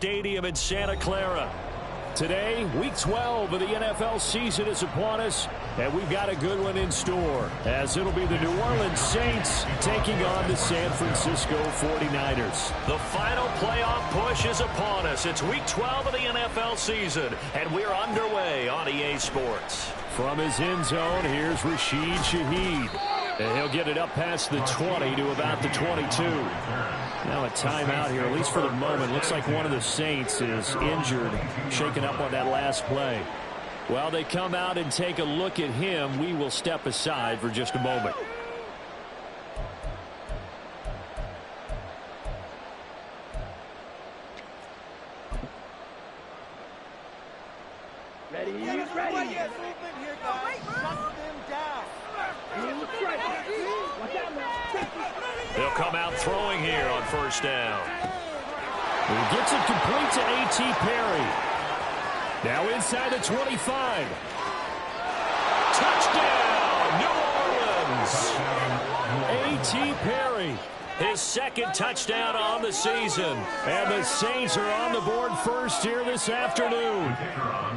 Stadium in Santa Clara. Today, Week 12 of the NFL season is upon us, and we've got a good one in store, as it'll be the New Orleans Saints taking on the San Francisco 49ers. The final playoff push is upon us. It's Week 12 of the NFL season, and we're underway on EA Sports. From his end zone, here's Rashid Shaheed. And he'll get it up past the 20 to about the 22. Now a timeout here, at least for the moment. Looks like one of the Saints is injured, shaken up on that last play. While they come out and take a look at him, we will step aside for just a moment. Ready? They'll come out throwing here on first down. He gets it complete to A.T. Perry. Now inside the 25. Touchdown, New Orleans. A.T. Perry, his second touchdown on the season. And the Saints are on the board first here this afternoon.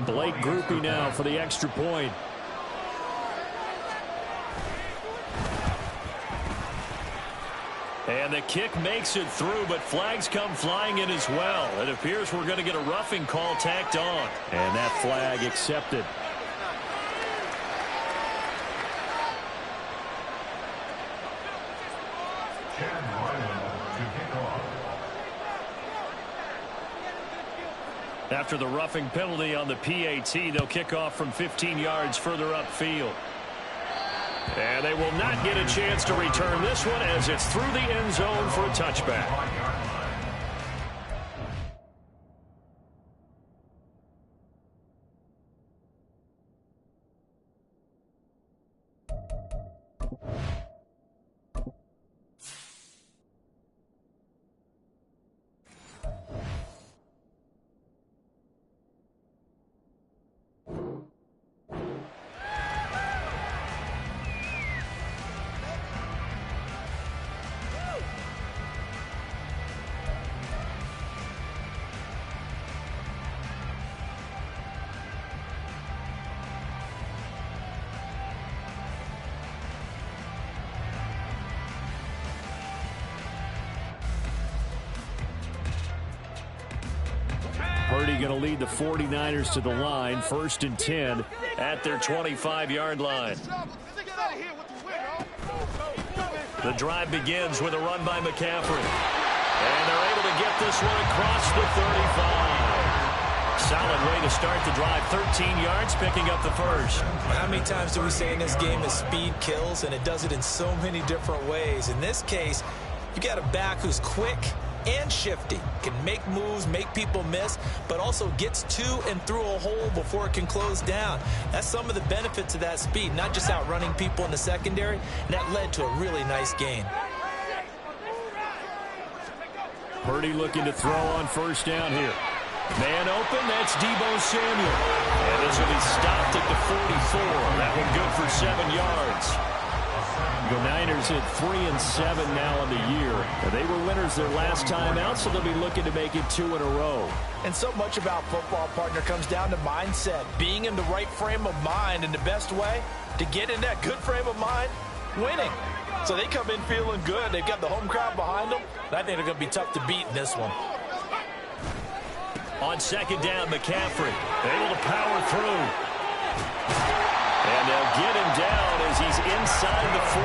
Blake Grupe now for the extra point. And the kick makes it through, but flags come flying in as well. It appears we're going to get a roughing call tacked on. And that flag accepted. After the roughing penalty on the PAT, they'll kick off from 15 yards further upfield. And they will not get a chance to return this one as it's through the end zone for a touchback. Purdy going to lead the 49ers to the line, 1st and 10 at their 25-yard line. The drive begins with a run by McCaffrey. And they're able to get this one across the 35. Solid way to start the drive. 13 yards, picking up the first. How many times do we say in this game is speed kills, and it does it in so many different ways. In this case, you got a back who's quick and shifty, can make moves, make people miss, but also gets to and through a hole before it can close down. That's some of the benefits of that speed, not just outrunning people in the secondary, and that led to a really nice gain. Purdy looking to throw on first down here. Man open, that's Deebo Samuel. And this will be stopped at the 44. That one good for 7 yards. The Niners at 3-7 now in the year. They were winners their last time out, so they'll be looking to make it 2 in a row. And so much about football, partner, comes down to mindset. Being in the right frame of mind, and the best way to get in that good frame of mind, winning. So they come in feeling good. They've got the home crowd behind them. And I think they're going to be tough to beat in this one. On second down, McCaffrey able to power through. And they'll get him down as he's inside the 40.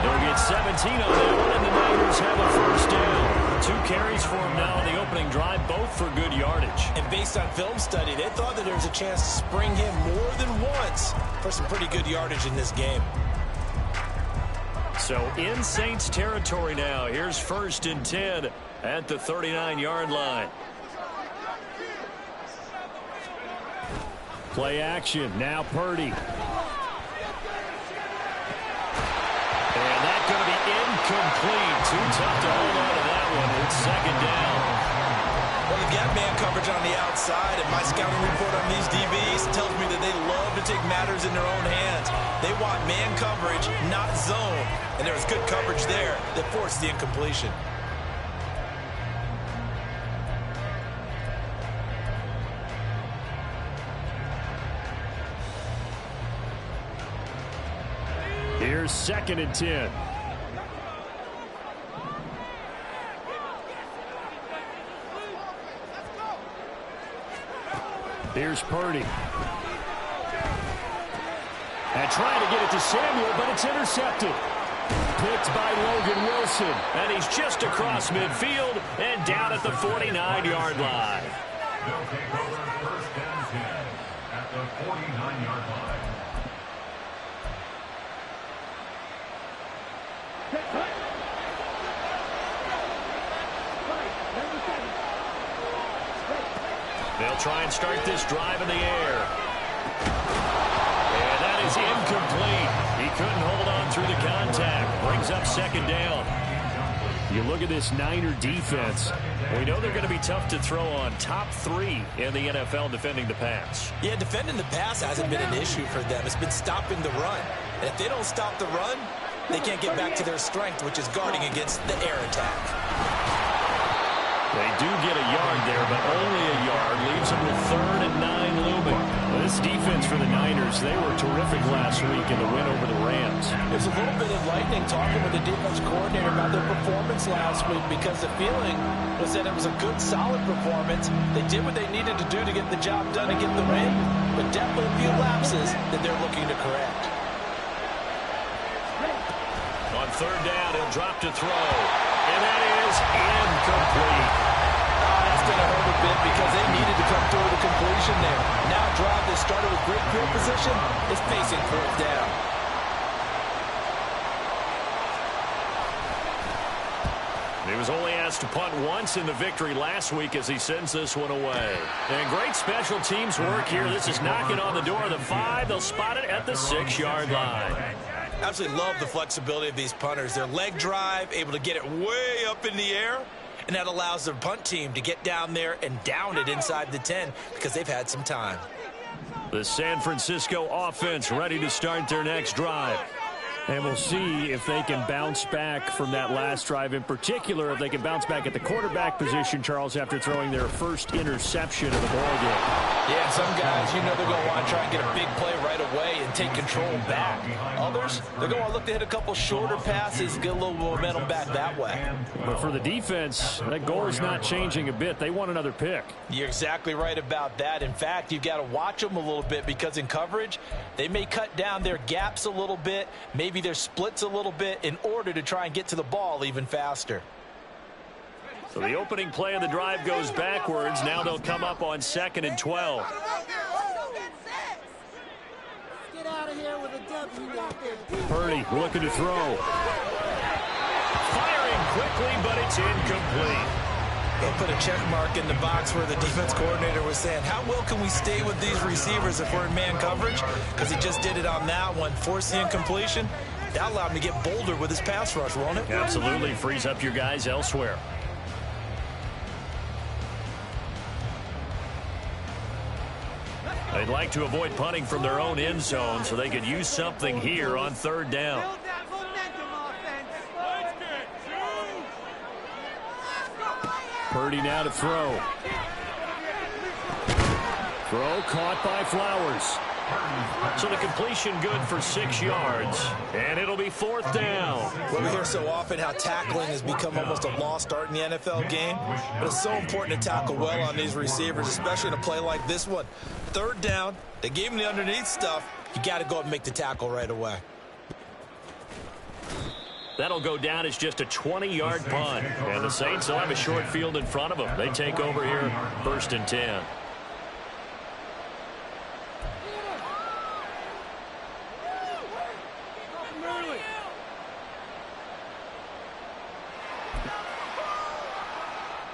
They'll get 17 on that one, and the Niners have a first down. 2 carries for him now on the opening drive, both for good yardage. And based on film study, they thought that there was a chance to spring him more than once for some pretty good yardage in this game. So in Saints territory now. Here's 1st and 10 at the 39-yard line. Play action. Now Purdy. And that's going to be incomplete. Too tough to hold on to that one. It's 2nd down. Well, they've got man coverage on the outside, and my scouting report on these DBs tells me that they love to take matters in their own hands. They want man coverage, not zone. And there was good coverage there that forced the incompletion. 2nd and 10. Here's Purdy. And trying to get it to Samuel, but it's intercepted. Picked by Logan Wilson. And he's just across midfield and down at the 49-yard line. They'll take over 1st and 10 at the 49-yard line. They'll try and start this drive in the air. And that is incomplete. He couldn't hold on through the contact. Brings up 2nd down. You look at this Niner defense. We know they're going to be tough to throw on. Top 3 in the NFL defending the pass. Yeah, defending the pass hasn't been an issue for them. It's been stopping the run. And if they don't stop the run, they can't get back to their strength, which is guarding against the air attack. They do get a yard there, but only a yard. Leaves them with 3rd and 9 looming. Well, this defense for the Niners, they were terrific last week in the win over the Rams. It was a little bit enlightening talking with the defense coordinator about their performance last week, because the feeling was that it was a good, solid performance. They did what they needed to do to get the job done and get the win, but definitely a few lapses that they're looking to correct. On 3rd down, he'll drop to throw. And that is incomplete. That's going to hurt a bit because they needed to come through with a completion there. Now a drive that started with great field position is facing 4th down. He was only asked to punt once in the victory last week as he sends this one away. And great special teams work here. This is knocking on the door of the 5. They'll spot it at the 6-yard line. Absolutely love the flexibility of these punters. Their leg drive, able to get it way up in the air, and that allows their punt team to get down there and down it inside the 10 because they've had some time. The San Francisco offense ready to start their next drive. And we'll see if they can bounce back from that last drive, in particular if they can bounce back at the quarterback position, Charles, after throwing their first interception of the ballgame. Yeah, some guys, you know they're going to want to try and get a big play right away and take control back. Others, they're going to look to hit a couple shorter passes, get a little momentum back that way. But for the defense, that goal is not changing a bit. They want another pick. You're exactly right about that. In fact, you've got to watch them a little bit because in coverage, they may cut down their gaps a little bit, maybe their splits a little bit in order to try and get to the ball even faster. So the opening play of the drive goes backwards. Now they'll come up on 2nd and 12. Get out of here with a W. Purdy looking to throw. Firing quickly, but it's incomplete. They'll put a check mark in the box where the defense coordinator was saying, how well can we stay with these receivers if we're in man coverage? Because he just did it on that one, forced the incompletion. That allowed him to get bolder with his pass rush, won't it? Absolutely. Frees up your guys elsewhere. They'd like to avoid punting from their own end zone so they could use something here on 3rd down. Purdy now to throw. Throw caught by Flowers. So the completion good for 6 yards. And it'll be 4th down. Well, we hear so often how tackling has become almost a lost art in the NFL game. But it's so important to tackle well on these receivers, especially in a play like this one. 3rd down, they gave him the underneath stuff. You got to go up and make the tackle right away. That'll go down as just a 20-yard punt. And the Saints will have a short field in front of them. They take over here, 1st and 10.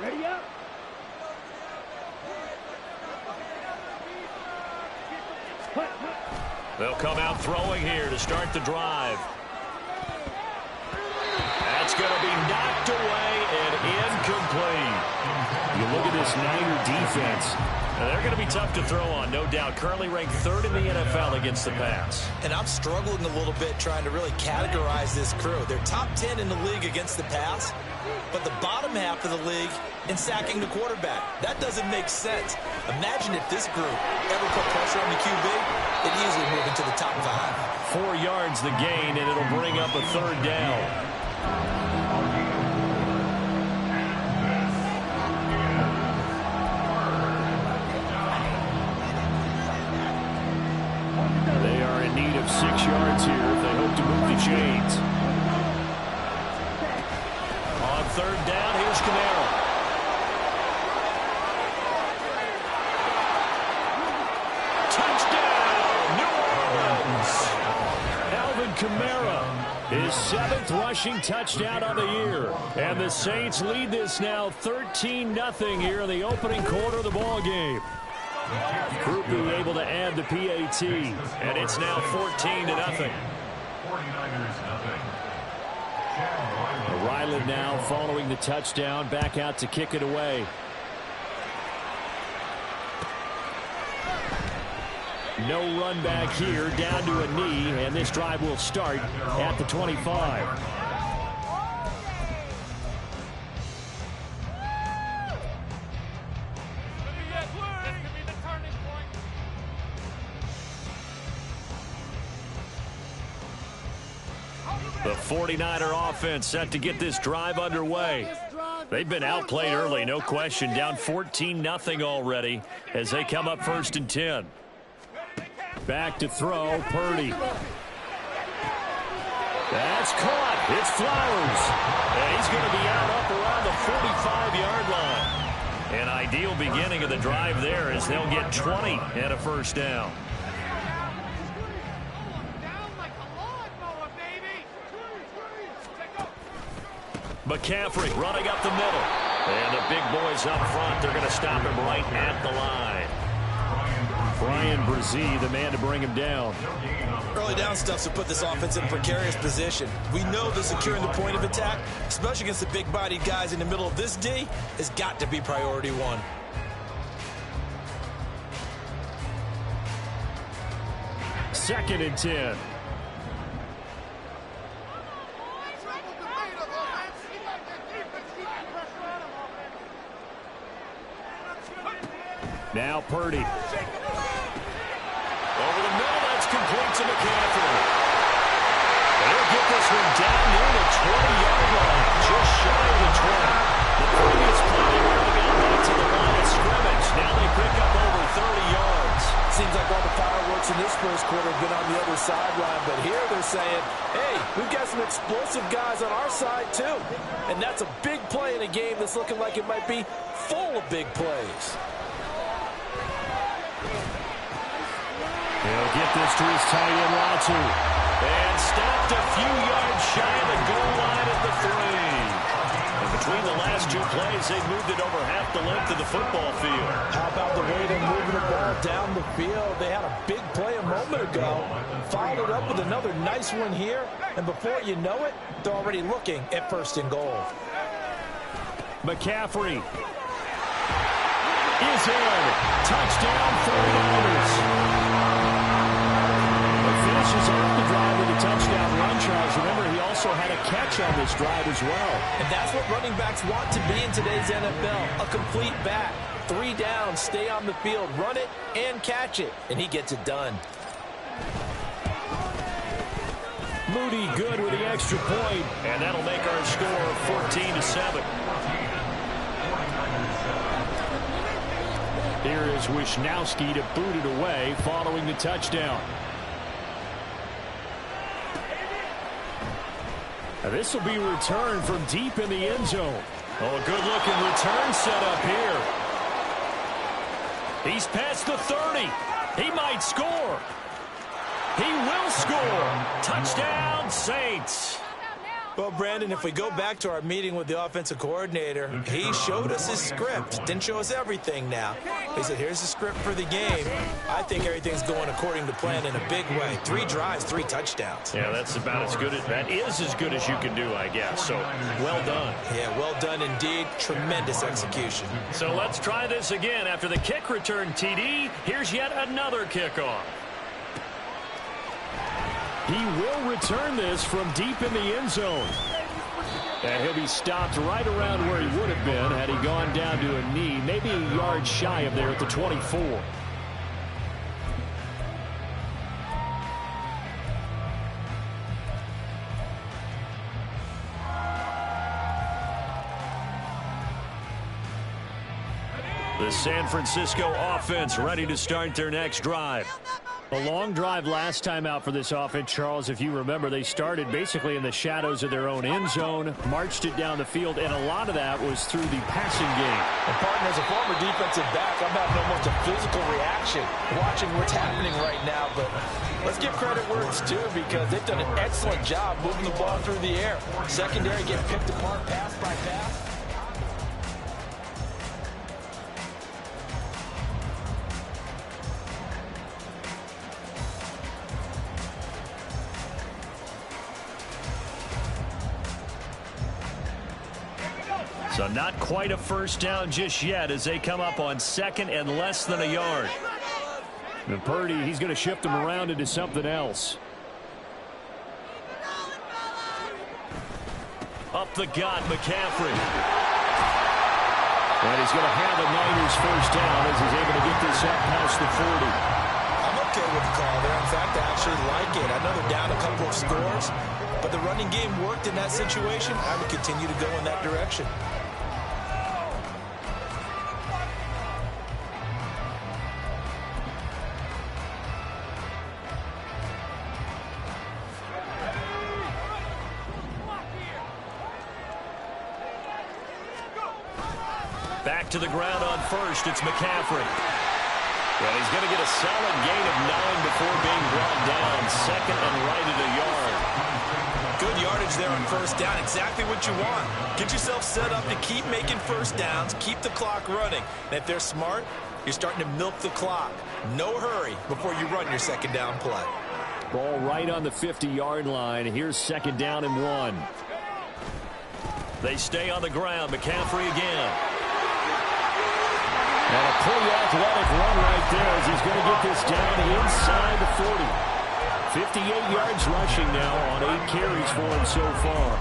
Ready up. They'll come out throwing here to start the drive. That's going to be knocked away and incomplete. You look at this Niner defense. And they're going to be tough to throw on, no doubt. Currently ranked 3rd in the NFL against the pass. And I'm struggling a little bit trying to really categorize this crew. They're top 10 in the league against the pass, but the bottom half of the league in sacking the quarterback. That doesn't make sense. Imagine if this group ever put pressure on the QB, they'd easily move into the top 5. 4 yards the gain, and it'll bring up a 3rd down. They are in need of 6 yards here if they hope to move the chains. On 3rd down, here's Kamara. Touchdown, New Orleans! Alvin Kamara, his 7th rushing touchdown on the year. And the Saints lead this now 13-0 here in the opening quarter of the ball game. Group being able to add the PAT, and it's now 14-0. Ryland now following the touchdown, back out to kick it away. No run back here, down to a knee, and this drive will start at the 25. The 49er offense set to get this drive underway. They've been outplayed early, no question. Down 14-0 already as they come up 1st and 10. Back to throw, Purdy. That's caught. It's Flowers. And he's going to be out up around the 45-yard line. An ideal beginning of the drive there as they'll get 20 and a 1st down. McCaffrey running up the middle. And the big boys up front, they're going to stop him right at the line. Brian Brzee, the man to bring him down. Early down stuff's to put this offense in a precarious position. We know that securing the point of attack, especially against the big-bodied guys in the middle of this D, has got to be priority 1. Second and 10. Now Purdy. Over the middle, that's complete to McCaffrey. They'll get this one down near the 20-yard line, just shy of the 20. The previous play, they really got back to the line of scrimmage. Now they pick up over 30 yards. Seems like all the fireworks in this first quarter have been on the other sideline, but here they're saying, hey, we've got some explosive guys on our side too. And that's a big play in a game that's looking like it might be full of big plays. He'll get this to his tight end, Latu. And stopped a few yards shy of the goal line at the 3. And between the last 2 plays, they moved it over half the length of the football field. How about the way they're moving the ball down the field? They had a big play a moment ago. Followed it up with another nice one here. And before you know it, they're already looking at 1st and goal. McCaffrey is in. Touchdown, 49ers. Finishes off the drive with a touchdown run, Charles. Remember, he also had a catch on this drive as well. And that's what running backs want to be in today's NFL, a complete back. 3 downs, stay on the field, run it, and catch it. And he gets it done. Moody good with the extra point, and that'll make our score 14-7. Here is Wisnowski to boot it away following the touchdown. Now this will be returned from deep in the end zone. Oh, a good-looking return set up here. He's past the 30. He might score. He will score. Touchdown, Saints. Well, Brandon, if we go back to our meeting with the offensive coordinator, he showed us his script. Didn't show us everything now. He said, here's the script for the game. I think everything's going according to plan in a big way. 3 drives, 3 touchdowns. Yeah, that's about as good as you can do, I guess. So, well done. Yeah, well done indeed. Tremendous execution. So let's try this again. After the kick return TD, here's yet another kickoff. He will return this from deep in the end zone. And he'll be stopped right around where he would have been had he gone down to a knee, maybe a yard shy of there at the 24. The San Francisco offense ready to start their next drive. A long drive last time out for this offense, Charles. If you remember, they started basically in the shadows of their own end zone, marched it down the field, and a lot of that was through the passing game. And, partner, as a former defensive back, I'm having almost a physical reaction watching what's happening right now. But let's give credit where it's due because they've done an excellent job moving the ball through the air. Secondary getting picked apart pass by pass. So not quite a first down just yet as they come up on 2nd and less than a yard. And Purdy, he's going to shift them around into something else. Up the gut, McCaffrey. And he's going to have a Niners first down as he's able to get this up past the 40. I'm okay with the call there. In fact, I actually like it. I know they're down a couple of scores, but the running game worked in that situation. I would continue to go in that direction. Back to the ground on first. It's McCaffrey. Well, he's going to get a solid gain of 9 before being brought down. 2nd and right at a yard. Good yardage there on first down. Exactly what you want. Get yourself set up to keep making first downs. Keep the clock running. And if they're smart, you're starting to milk the clock. No hurry before you run your second down play. Ball right on the 50-yard line. Here's 2nd down and 1. They stay on the ground. McCaffrey again. And a pretty athletic run right there as he's going to get this down inside the 40. 58 yards rushing now on 8 carries for him so far.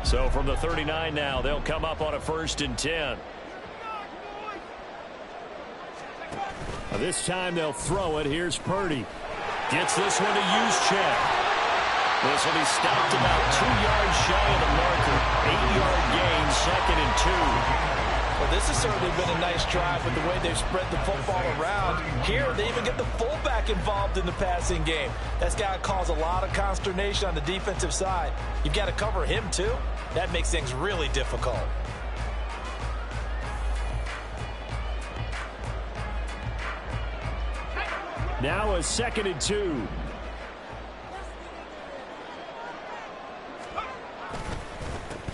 So from the 39 now, they'll come up on a 1st and 10. This time they'll throw it. Here's Purdy. Gets this one to Juszczyk. This will be stopped about 2 yards shy of the marker. 8-yard gain, 2nd and 2. Well, this has certainly been a nice drive with the way they've spread the football around. Here, they even get the fullback involved in the passing game. That's got to cause a lot of consternation on the defensive side. You've got to cover him, too. That makes things really difficult. Now a 2nd and 2.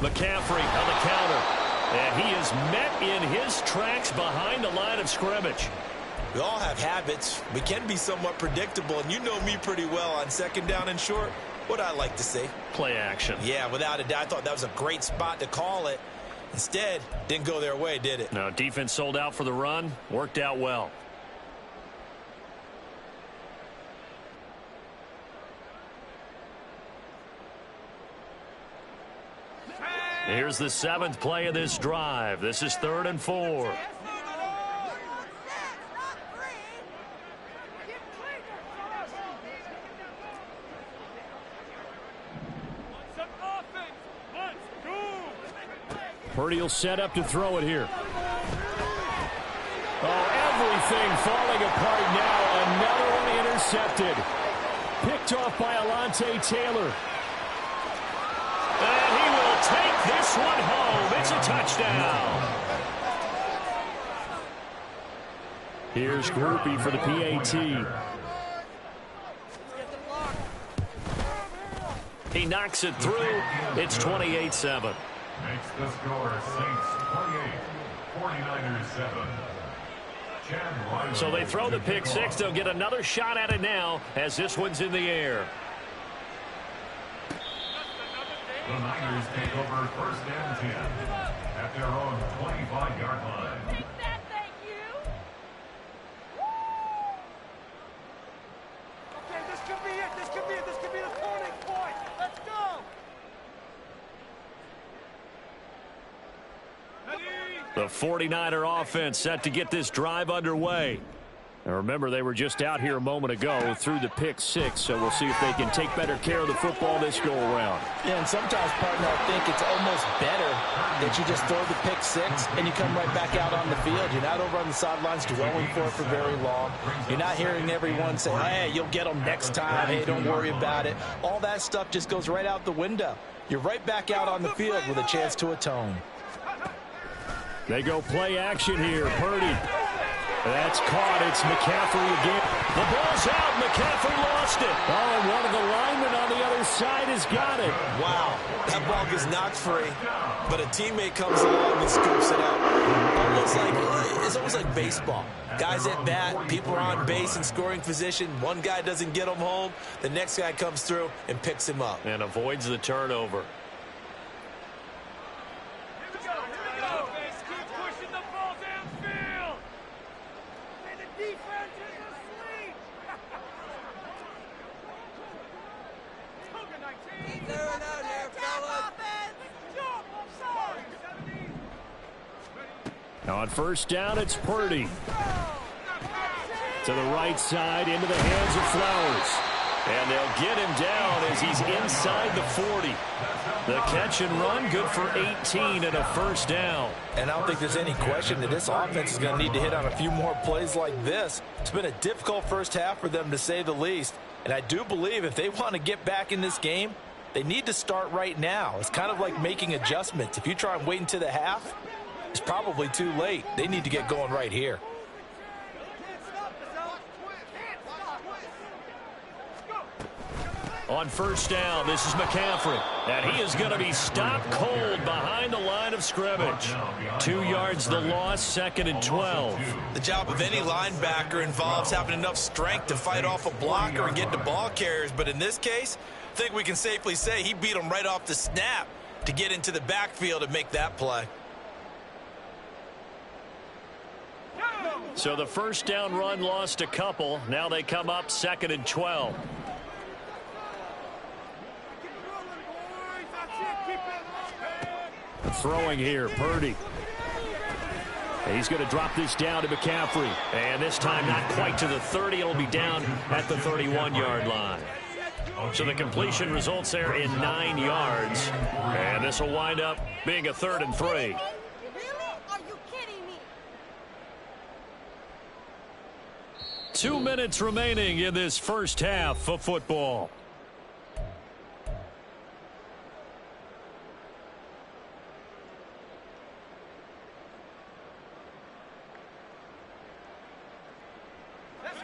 McCaffrey on the counter. And he is met in his tracks behind the line of scrimmage. We all have habits. We can be somewhat predictable, and you know me pretty well on 2nd down and short. What I like to see. Play action. Yeah, without a doubt. I thought that was a great spot to call it. Instead, didn't go their way, did it? No, defense sold out for the run. Worked out well. Here's the 7th play of this drive. This is 3rd and 4. Purdy will set up to throw it here. Oh, everything falling apart now. Another one intercepted. Picked off by Alontae Taylor. And he will take this one home. It's a touchdown. Here's Groupie for the PAT. He knocks it through. It's 28-7. Makes the score Saints 28, 49ers 7. So they throw the pick six. They'll get another shot at it now as this one's in the air. The Niners take over first and 10 at their own 25-yard line. Take that, thank you. Okay, this could be it. This could be it. This could be the turning point. Let's go. The 49er offense set to get this drive underway. Now remember, they were just out here a moment ago through the pick six, so we'll see if they can take better care of the football this go-around. Yeah, and sometimes, partner, I think it's almost better that you just throw the pick six and you come right back out on the field. You're not over on the sidelines dwelling for it for very long. You're not hearing everyone say, hey, you'll get them next time. Hey, don't worry about it. All that stuff just goes right out the window. You're right back out on the field with a chance to atone. They go play action here. Purdy. That's caught. It's McCaffrey again. The ball's out. McCaffrey lost it. Oh, and one of the linemen on the other side has got it. Wow, that ball gets knocked free, but a teammate comes along and scoops it up. It's almost like baseball. Guys at bat, people are on base in scoring position. One guy doesn't get him home. The next guy comes through and picks him up. And avoids the turnover. On first down, it's Purdy. To the right side, into the hands of Flowers. And they'll get him down as he's inside the 40. The catch and run, good for 18 and a first down. And I don't think there's any question that this offense is going to need to hit on a few more plays like this. It's been a difficult first half for them, to say the least. And I do believe if they want to get back in this game, they need to start right now. It's kind of like making adjustments. If you try and wait until the half, it's probably too late. They need to get going right here. On first down, this is McCaffrey. And he is going to be stopped cold behind the line of scrimmage. 2 yards the loss, 2nd and 12. The job of any linebacker involves having enough strength to fight off a blocker and get to ball carriers. But in this case, I think we can safely say he beat him right off the snap to get into the backfield and make that play. So the first down run lost a couple. Now they come up 2nd and 12. Throwing here, Purdy. He's going to drop this down to McCaffrey. And this time not quite to the 30. It'll be down at the 31-yard line. So the completion results there in 9 yards. And this will wind up being a 3rd and 3. 2 minutes remaining in this first half of football.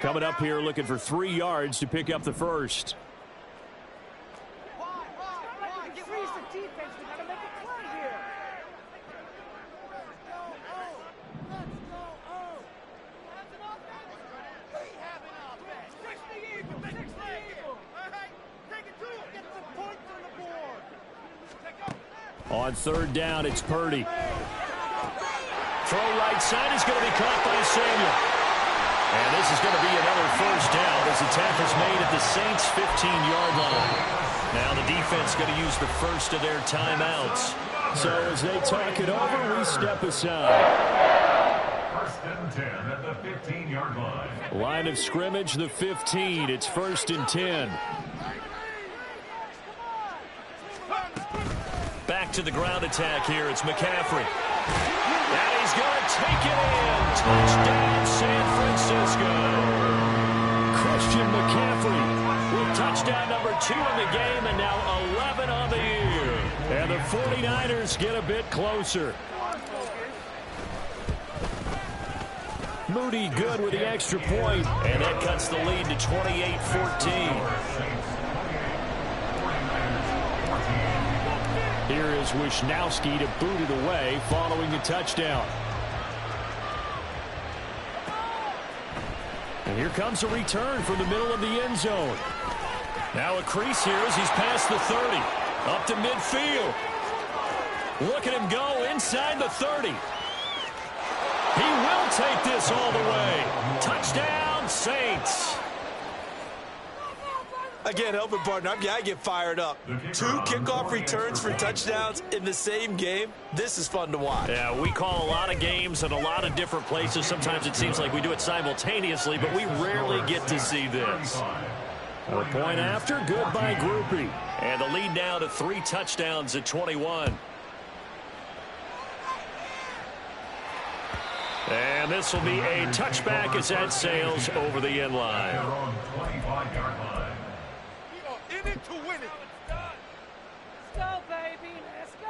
Coming up here looking for 3 yards to pick up the first. On 3rd down, it's Purdy. Throw right side is going to be caught by Samuel. And this is going to be another first down as the tackle's made at the Saints' 15-yard line. Now the defense going to use the first of their timeouts. So as they talk it over, we step aside. First and 10 at the 15-yard line. Line of scrimmage, the 15. It's 1st and 10. Back to the ground attack here. It's McCaffrey. And he's going to take it in. Touchdown, San Francisco. Christian McCaffrey with touchdown number 2 in the game and now 11 on the year. And the 49ers get a bit closer. Moody good with the extra point, and that cuts the lead to 28-14. Here is Wisnowski to boot it away following a touchdown. And here comes a return from the middle of the end zone. Now a crease here as he's past the 30. Up to midfield. Look at him go inside the 30. He will take this all the way. Touchdown, Saints. I can't help it, partner. I get fired up. 2 kickoff returns for touchdowns in the same game. This is fun to watch. Yeah, we call a lot of games in a lot of different places. Sometimes it seems like we do it simultaneously, but we rarely get to see this. A point after, good by Grupe. And the lead now to 3 touchdowns at 21. And this will be a touchback as that sails over the end line. In it to win it. Let's go, baby. Let's go.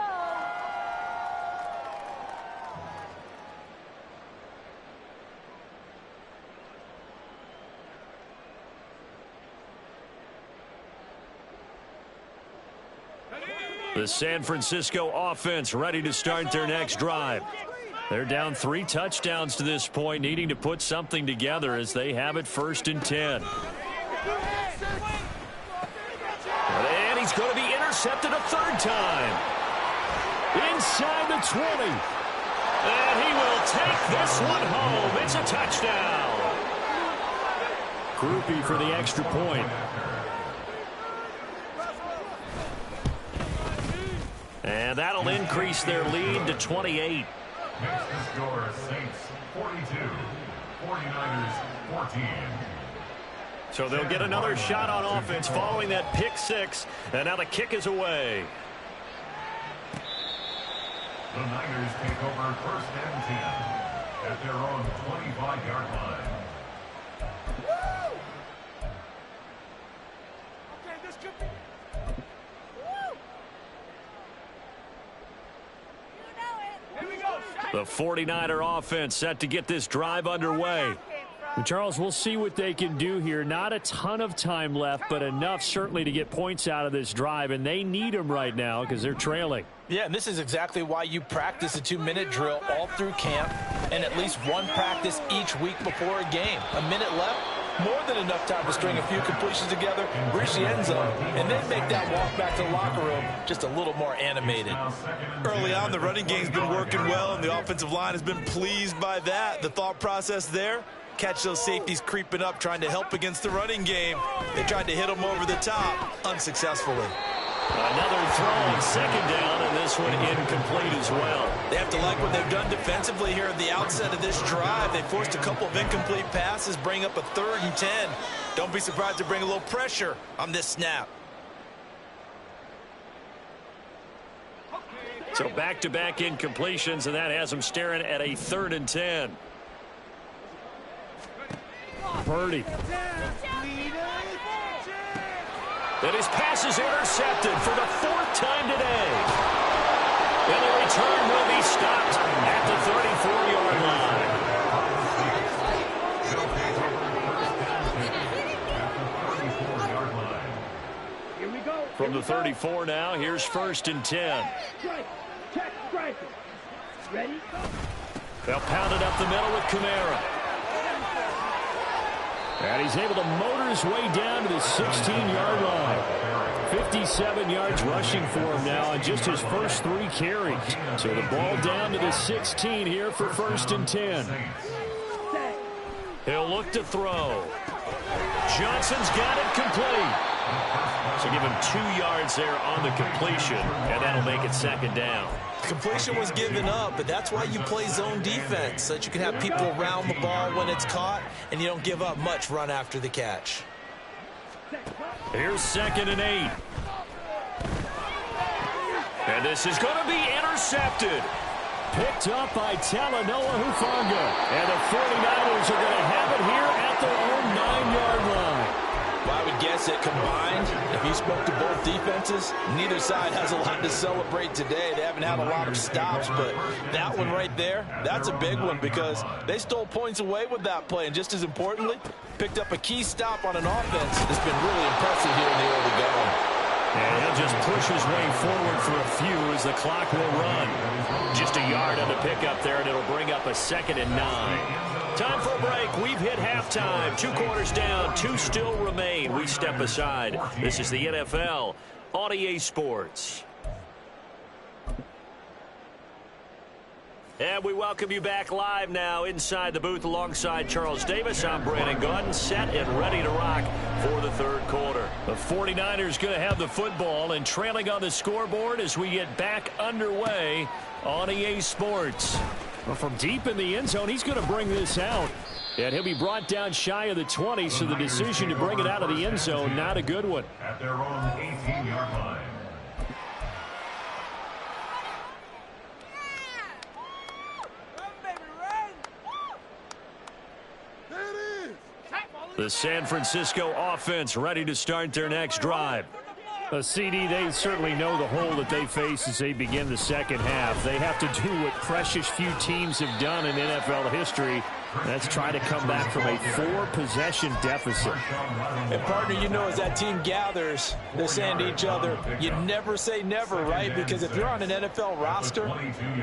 The San Francisco offense ready to start their next drive. They're down 3 touchdowns to this point, needing to put something together as they have it 1st and 10. And he's going to be intercepted a 3rd time. Inside the 20. And he will take this one home. It's a touchdown. Grupe for the extra point. And that'll increase their lead to 28. Makes the score Saints 42, 49ers 14. So they'll get another shot on offense following that pick 6. And now the kick is away. The Niners take over 1st and 10 at their own 25-yard line. Okay, this could be. Here we go. The 49er offense set to get this drive underway. And Charles, we'll see what they can do here. Not a ton of time left, but enough certainly to get points out of this drive, and they need them right now because they're trailing. Yeah, and this is exactly why you practice a 2-minute drill all through camp and at least one practice each week before a game. A minute left, more than enough time to string a few completions together, reach the end zone, and then make that walk back to the locker room just a little more animated. Early on, the running game's been working well, and the offensive line has been pleased by that. The thought process there, catch those safeties creeping up, trying to help against the running game. They tried to hit them over the top, unsuccessfully. Another throw on 2nd down, and this one incomplete as well. They have to like what they've done defensively here at the outset of this drive. They forced a couple of incomplete passes, bring up a 3rd and 10. Don't be surprised to bring a little pressure on this snap. So back-to-back incompletions, and that has them staring at a 3rd and 10. Purdy. And his pass is intercepted for the 4th time today. And the return will be stopped at the 34-yard line. Here we go. From the 34 now, here's 1st and 10. Strike. Ready? They'll pound it up the middle with Kamara. And he's able to motor his way down to the 16-yard line. 57 yards rushing for him now on just his first 3 carries. So the ball down to the 16 here for 1st and 10. He'll look to throw. Johnson's got it complete. So give him 2 yards there on the completion, and that'll make it 2nd down. Completion was given up, but that's why you play zone defense, so that you can have people around the ball when it's caught, and you don't give up much run after the catch. Here's 2nd and 8. And this is going to be intercepted. Picked up by Talanoa Hufanga. And the 49ers are going to have it here at their own 9-yard line. Well, I would guess that combined, if you spoke to both defenses, neither side has a lot to celebrate today. They haven't had a lot of stops, but that one right there, that's a big one because they stole points away with that play. And just as importantly, picked up a key stop on an offense that's been really impressive here in the early going. And he'll just push his way forward for a few as the clock will run. Just a yard on the pickup there, and it'll bring up a 2nd and 9. Time for a break. We've hit halftime. 2 quarters down. 2 still remain. We step aside. This is the NFL on EA Sports. And we welcome you back live now inside the booth alongside Charles Davis. I'm Brandon Gaudin, set and ready to rock for the 3rd quarter. The 49ers going to have the football and trailing on the scoreboard as we get back underway on EA Sports. Well, from deep in the end zone, he's going to bring this out. And he'll be brought down shy of the 20, so the decision to bring it out of the end zone, not a good one. At their own 18-yard line. The San Francisco offense ready to start their next drive. CD, they certainly know the hole that they face as they begin the second half. They have to do what precious few teams have done in NFL history. That's try to come back from a 4-possession deficit. And partner, you know, as that team gathers, they're saying to each other, you never say never, right? Because if you're on an NFL roster,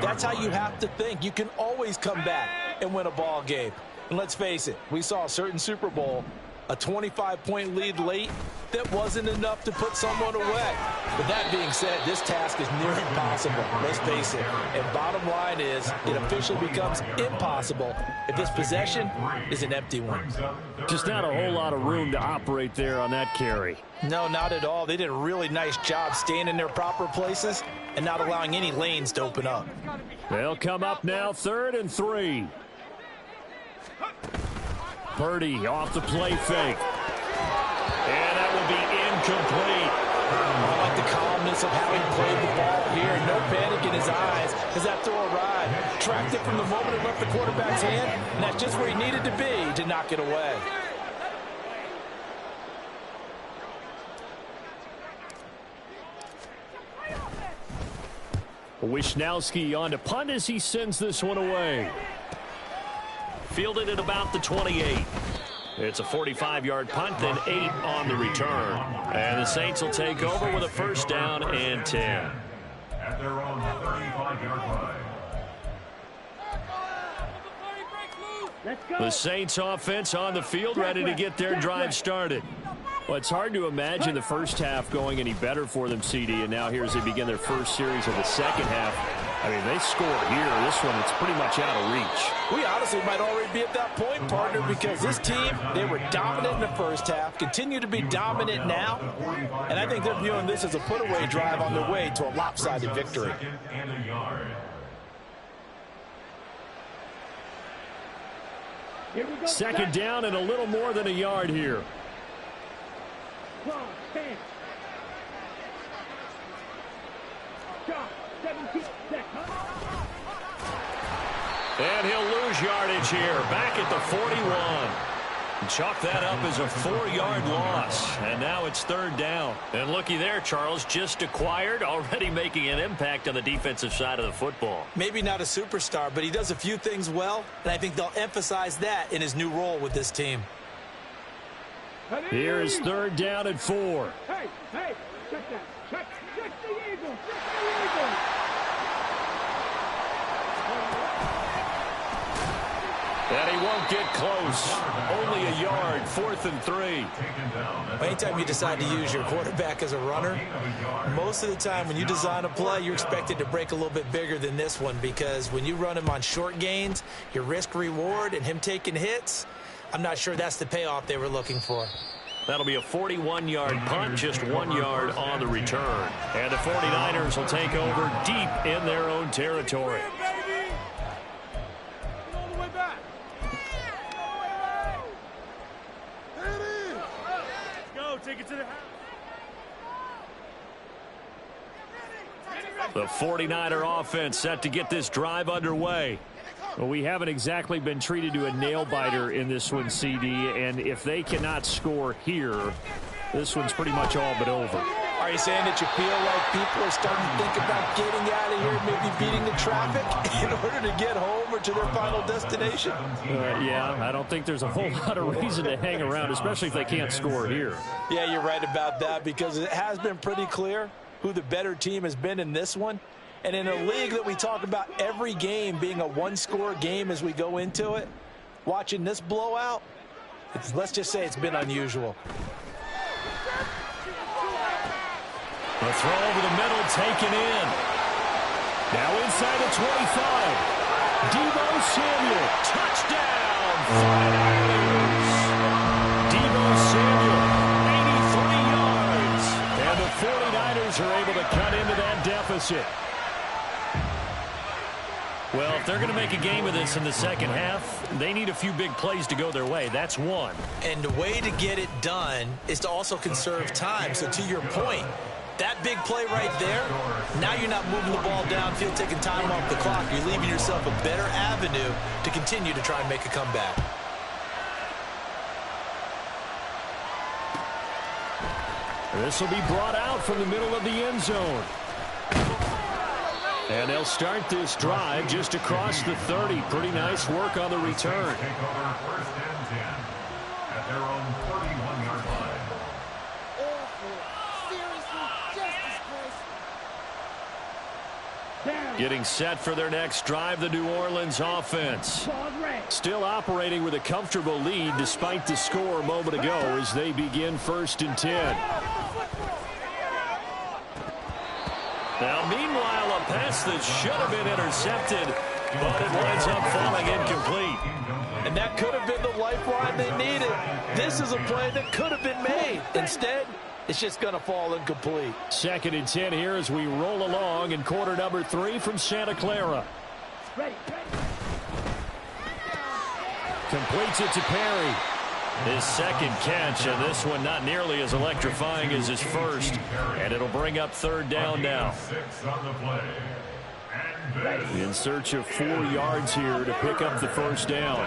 that's how you have to think. You can always come back and win a ball game. And let's face it, we saw a certain Super Bowl, a 25-point lead late, that wasn't enough to put someone away. But that being said, this task is near impossible. Let's face it. And bottom line is, it officially becomes impossible if this possession is an empty one. Just not a whole lot of room to operate there on that carry. No, not at all. They did a really nice job staying in their proper places and not allowing any lanes to open up. They'll come up now, 3rd and 3. Purdy off the play fake. And that will be incomplete. I like the calmness of how he played the ball here. No panic in his eyes as that throw arrived. Tracked it from the moment it left the quarterback's hand, and that's just where he needed to be to knock it away. Wisnowski on to punt as he sends this one away. Fielded at about the 28. It's a 45-yard punt, then 8 on the return. And the Saints will take over with a 1st down and 10. At their own 35-yard line. The Saints offense on the field, ready to get their drive started. Well, it's hard to imagine the first half going any better for them, CD, and now here as they begin their first series of the second half. I mean, they score here. This one, it's pretty much out of reach. We honestly might already be at that point, partner, because this team, they were dominant in the first half, continue to be dominant now, and I think they're viewing this as a put-away drive on their way to a lopsided victory. Second down and a little more than a yard here. And he'll lose yardage here. Back at the 41. Chalk that up as a 4-yard loss. And now it's 3rd down. And looky there, Charles, just acquired, already making an impact on the defensive side of the football. Maybe not a superstar, but he does a few things well, and I think they'll emphasize that in his new role with this team. Here is 3rd down and 4. Hey, check that. Check the Eagles. Check the Eagles. And he won't get close. Only a yard, 4th and 3. Anytime you decide to use your quarterback as a runner, most of the time when you design a play, you're expected to break a little bit bigger than this one, because when you run him on short gains, your risk-reward and him taking hits, I'm not sure that's the payoff they were looking for. That'll be a 41-yard punt, just 1 yard on the return. And the 49ers will take over deep in their own territory. Take it to the house. The 49er offense set to get this drive underway. Well, we haven't exactly been treated to a nail-biter in this one, CD, and if they cannot score here, this one's pretty much all but over. Are you saying that you feel like people are starting to think about getting out of here, maybe beating the traffic in order to get home or to their final destination? Yeah, I don't think there's a whole lot of reason to hang around, especially if they can't score here. Yeah, you're right about that, because it has been pretty clear who the better team has been in this one. And in a league that we talk about every game being a one-score game as we go into it, watching this blowout, let's just say it's been unusual. The throw over the middle, taken in. Now inside the 25. Deebo Samuel, touchdown, 49ers. Deebo Samuel, 83 yards. And the 49ers are able to cut into that deficit. Well, if they're going to make a game of this in the second half, they need a few big plays to go their way. That's one. And the way to get it done is to also conserve time. So to your point, that big play right there, now you're not moving the ball downfield, taking time off the clock. You're leaving yourself a better avenue to continue to try and make a comeback. This will be brought out from the middle of the end zone. And they'll start this drive just across the 30. Pretty nice work on the return. Take over first and 10 at their own 31-yard line. Getting set for their next drive, the New Orleans offense. Still operating with a comfortable lead despite the score a moment ago as they begin first and 10. Now, meanwhile, a pass that should have been intercepted, but it winds up falling incomplete. And that could have been the lifeline they needed. This is a play that could have been made. Instead, it's just going to fall incomplete. Second and 10 here as we roll along in quarter number 3 from Santa Clara. Completes it to Perry. His second catch, and this one not nearly as electrifying as his first. And it'll bring up third down now. 6 on the play. And In search of 4 yards here to pick up the first down.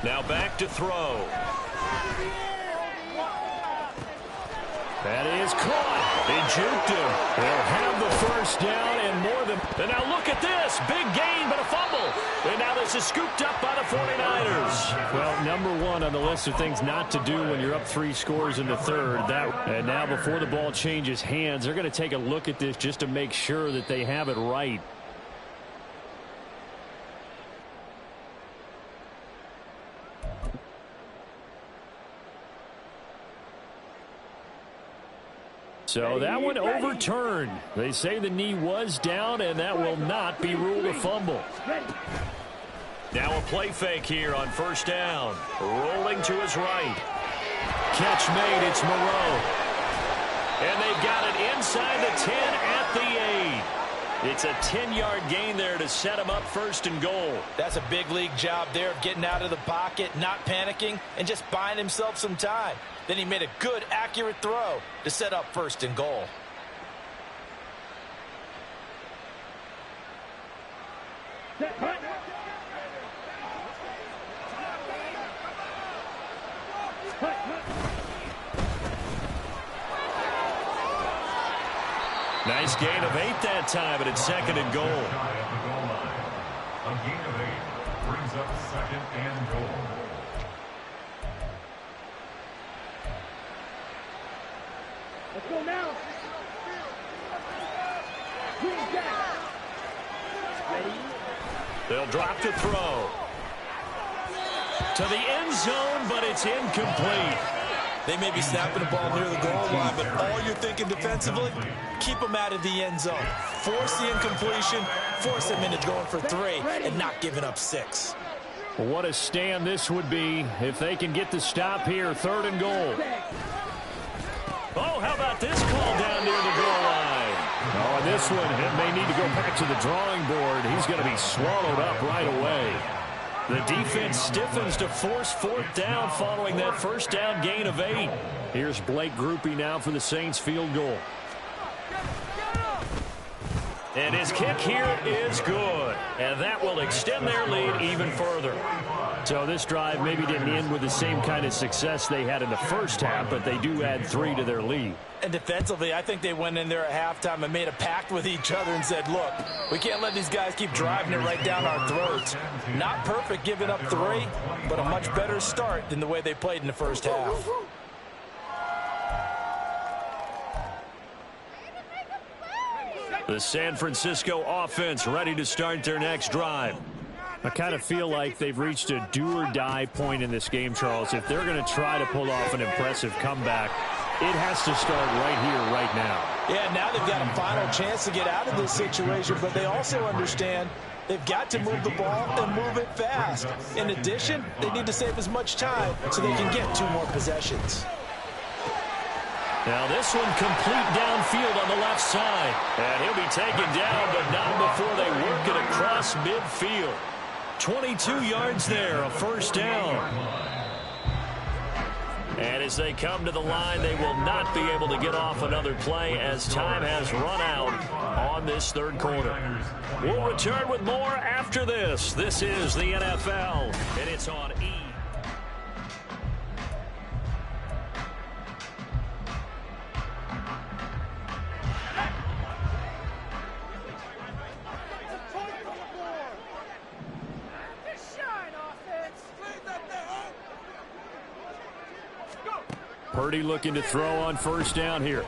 Now back to throw. That is caught. They juked him. They'll have the first down and more than. And now look at this. Big gain, but a fumble. And now this is scooped up by the 49ers. Well, number one on the list of things not to do when you're up 3 scores in the third. And now before the ball changes hands, they're going to take a look at this just to make sure that they have it right. So that one overturned. They say the knee was down, and that will not be ruled a fumble. Now a play fake here on first down. Rolling to his right. Catch made. It's Moreau. And they've got it inside the 10 at the 8. It's a 10-yard gain there to set him up first and goal. That's a big league job there of getting out of the pocket, not panicking, and just buying himself some time. Then he made a good, accurate throw to set up first and goal. Nice gain of 8 that time, and it's second and goal. at the goal line. A gain of 8 brings up second and goal. Let's go now. They'll drop to throw. To the end zone, but it's incomplete. They may be snapping the ball near the goal line, but all you're thinking defensively, keep them out of the end zone. Force the incompletion, force them into going for 3, and not giving up 6. What a stand this would be if they can get the stop here, third and goal. Oh, how about this call down near the goal line? Oh, and this one, it may need to go back to the drawing board. He's going to be swallowed up right away. The defense stiffens to force 4th down following that first down gain of 8. Here's Blake Grupe now for the Saints field goal. And his kick here is good. And that will extend their lead even further. So this drive maybe didn't end with the same kind of success they had in the first half, but they do add 3 to their lead. And defensively, I think they went in there at halftime and made a pact with each other and said, look, we can't let these guys keep driving it right down our throats. Not perfect giving up 3, but a much better start than the way they played in the first half. The San Francisco offense ready to start their next drive. I kind of feel like they've reached a do-or-die point in this game, Charles. If they're going to try to pull off an impressive comeback, it has to start right here, right now. Yeah, now they've got a final chance to get out of this situation, but they also understand they've got to move the ball and move it fast. In addition, they need to save as much time so they can get 2 more possessions. Now this one complete downfield on the left side. And he'll be taken down, but not before they work it across midfield. 22 yards there, a first down. And as they come to the line, they will not be able to get off another play as time has run out on this third quarter. We'll return with more after this. This is the NFL, and it's on E! Purdy looking to throw on first down here.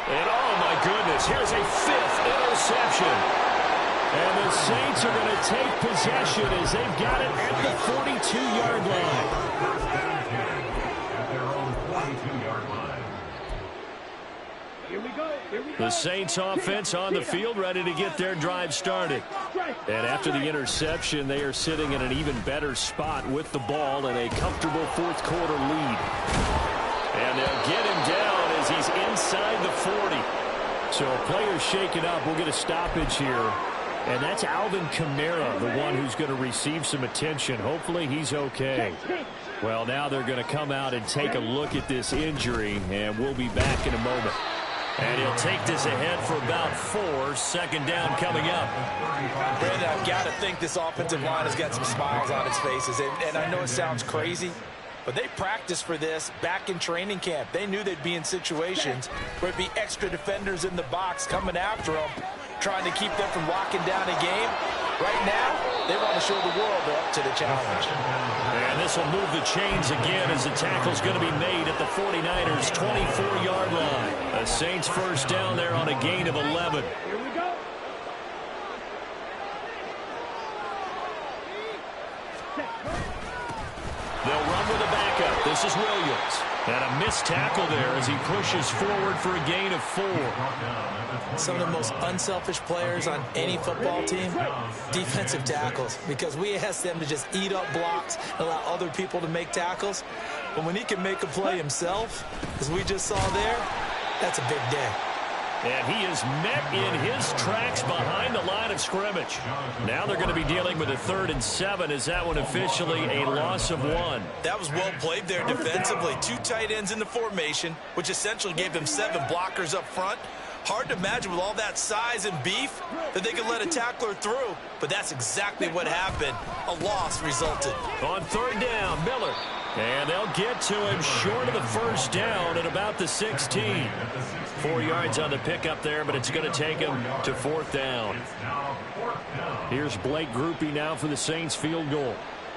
And oh my goodness, here's a 5th interception. And the Saints are going to take possession as they've got it at the 42-yard line. At their own 42-yard line. Here we go. The Saints offense on the field ready to get their drive started. And after the interception, they are sitting in an even better spot with the ball and a comfortable fourth quarter lead. And they'll get him down as he's inside the 40. So a player shaken up. We'll get a stoppage here. And that's Alvin Kamara, the one who's going to receive some attention. Hopefully he's okay. Well, now they're going to come out and take a look at this injury, and we'll be back in a moment. And he'll take this ahead for about 4. Second down coming up. Brandon, I've got to think this offensive line has got some smiles on its faces. And I know it sounds crazy, but they practiced for this back in training camp. They knew they'd be in situations where it'd be extra defenders in the box coming after them, trying to keep them from locking down a game. Right now, they want to show the world they're up to the challenge. And this will move the chains again as the tackle's going to be made at the 49ers' 24-yard line. The Saints first down there on a gain of 11. Here we go. They'll run with a backup. This is Williams. And a missed tackle there as he pushes forward for a gain of 4. Some of the most unselfish players on any football team, defensive tackles, because we ask them to just eat up blocks and allow other people to make tackles. But when he can make a play himself, as we just saw there, that's a big day. And he is met in his tracks behind the line of scrimmage. Now they're going to be dealing with a 3rd and 7. Is that one officially a loss of 1? That was well played there defensively. 2 tight ends in the formation, which essentially gave them 7 blockers up front. Hard to imagine with all that size and beef that they could let a tackler through, but that's exactly what happened. A loss resulted. On 3rd down, Miller. And they'll get to him short of the first down at about the 16. 4 yards on the pickup there, but it's going to take him to 4th down. Here's Blake Grupe now for the Saints field goal.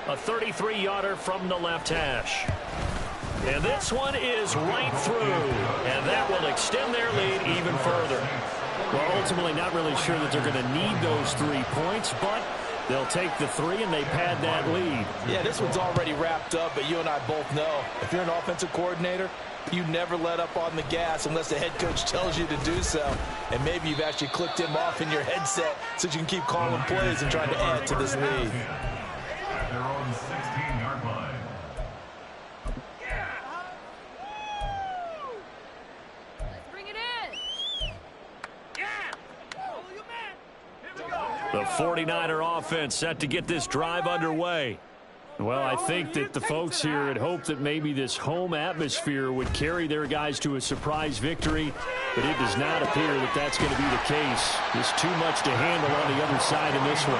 A 33-yarder from the left hash. And this one is right through, and that will extend their lead even further. Well, ultimately not really sure that they're going to need those 3 points, but they'll take the 3 and they pad that lead. Yeah, this one's already wrapped up, but you and I both know if you're an offensive coordinator, you never let up on the gas unless the head coach tells you to do so. And maybe you've actually clicked him off in your headset so you can keep calling plays and trying to add to this lead. At their own 16-yard line. Bring it in. The 49er offense set to get this drive underway. Well, I think that the folks here had hoped that maybe this home atmosphere would carry their guys to a surprise victory, but it does not appear that that's going to be the case. Just too much to handle on the other side in this one.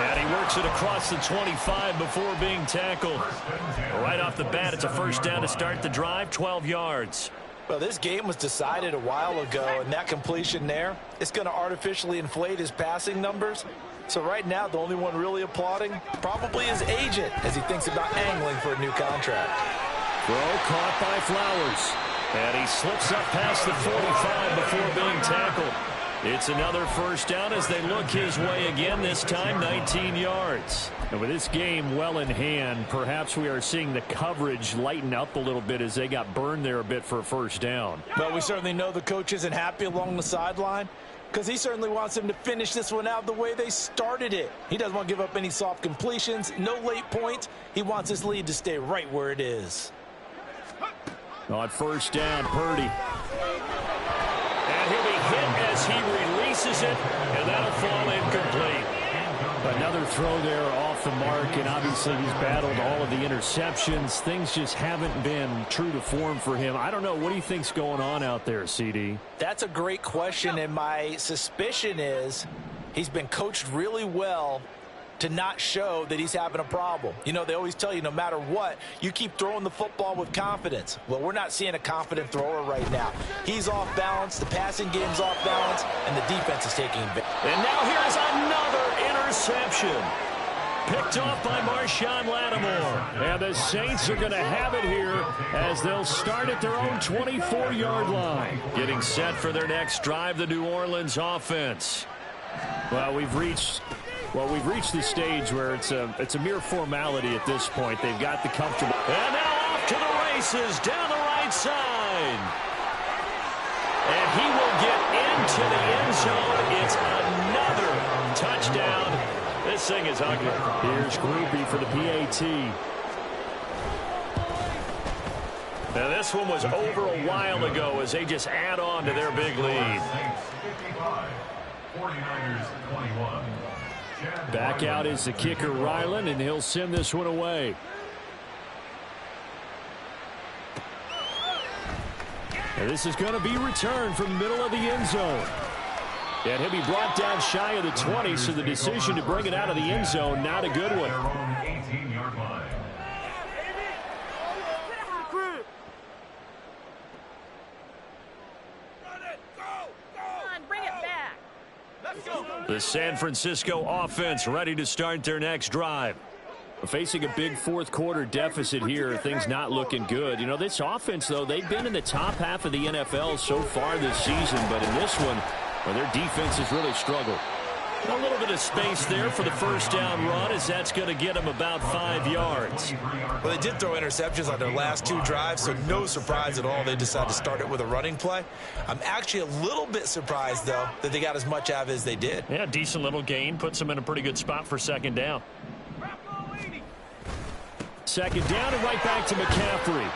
And he works it across the 25 before being tackled. Right off the bat, it's a first down to start the drive, 12 yards. Well, this game was decided a while ago, and that completion there, it's going to artificially inflate his passing numbers. So right now, the only one really applauding probably his agent as he thinks about angling for a new contract. Throw caught by Flowers. And he slips up past the 45 before being tackled. It's another first down as they look his way again, this time 19 yards. And with this game well in hand, perhaps we are seeing the coverage lighten up a little bit as they got burned there a bit for a first down. But we certainly know the coach isn't happy along the sideline because he certainly wants them to finish this one out the way they started it. He doesn't want to give up any soft completions, no late points. He wants his lead to stay right where it is. On first down, Purdy. And he'll be hit as he releases it, and that'll fall incomplete. Another throw there off the mark, and obviously he's battled all of the interceptions. Things just haven't been true to form for him. I don't know. What do you think's going on out there, CD? That's a great question, and my suspicion is he's been coached really well to not show that he's having a problem. You know, they always tell you no matter what, you keep throwing the football with confidence. Well, we're not seeing a confident thrower right now. He's off balance, the passing game's off balance, and the defense is taking advantage. And now here's another interception. Picked off by Marshawn Lattimore. And the Saints are going to have it here as they'll start at their own 24-yard line. Getting set for their next drive, the New Orleans offense. Well, we've reached the stage where it's a mere formality at this point. They've got the comfortable. And now off to the races down the right side. And he will get into the end zone. It's another touchdown. This thing is ugly. Here's Grupe for the PAT. Now this one was over a while ago as they just add on to their big lead. 49ers 21. Back out is the kicker, Ryland, and he'll send this one away. And this is going to be returned from the middle of the end zone. And he'll be brought down shy of the 20, so the decision to bring it out of the end zone, not a good one. 18-yard line. The San Francisco offense ready to start their next drive. Facing a big fourth quarter deficit here, things not looking good. You know, this offense, though, they've been in the top half of the NFL so far this season, but in this one, well, their defense has really struggled. A little bit of space there for the first down run as that's going to get them about 5 yards. Well, they did throw interceptions on their last two drives, so no surprise at all they decided to start it with a running play. I'm actually a little bit surprised, though, that they got as much out of it as they did. Yeah, decent little gain. Puts them in a pretty good spot for second down. Second down and right back to McCaffrey.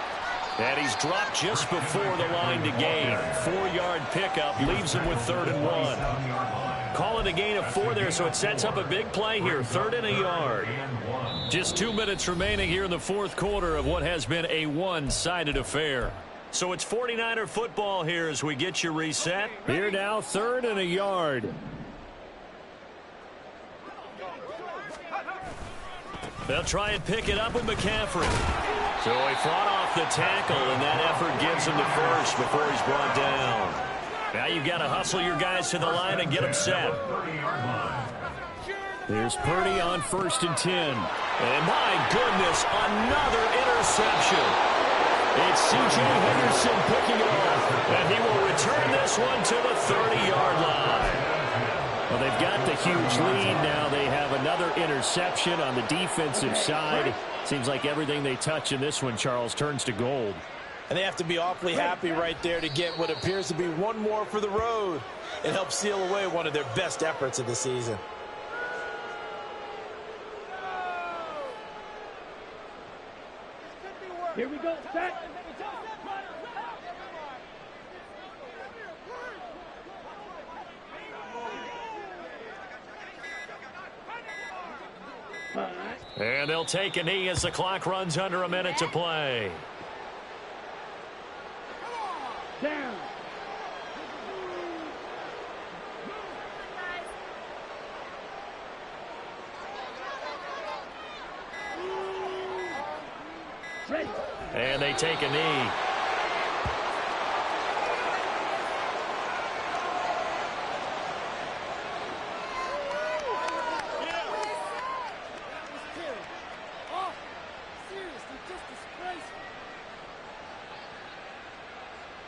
And he's dropped just before the line to gain. 4-yard pickup leaves him with 3rd and 1. Call it a gain of 4 there, so it sets up a big play here. 3rd and a yard. Just 2 minutes remaining here in the fourth quarter of what has been a one-sided affair. So it's 49er football here as we get you reset. Here now, 3rd and a yard. They'll try and pick it up with McCaffrey. So he fought off the tackle, and that effort gives him the first before he's brought down. Now you've got to hustle your guys to the line and get them set. There's Purdy on 1st and 10. And my goodness, another interception. It's C.J. Henderson picking it off, and he will return this one to the 30-yard line. Well, they've got the huge lead now. They have another interception on the defensive side. Seems like everything they touch in this one, Charles, turns to gold. And they have to be awfully happy right there to get what appears to be one more for the road. It helps seal away one of their best efforts of the season. Here we go. Set. And they'll take a knee as the clock runs under a minute to play. Down. And they take a knee.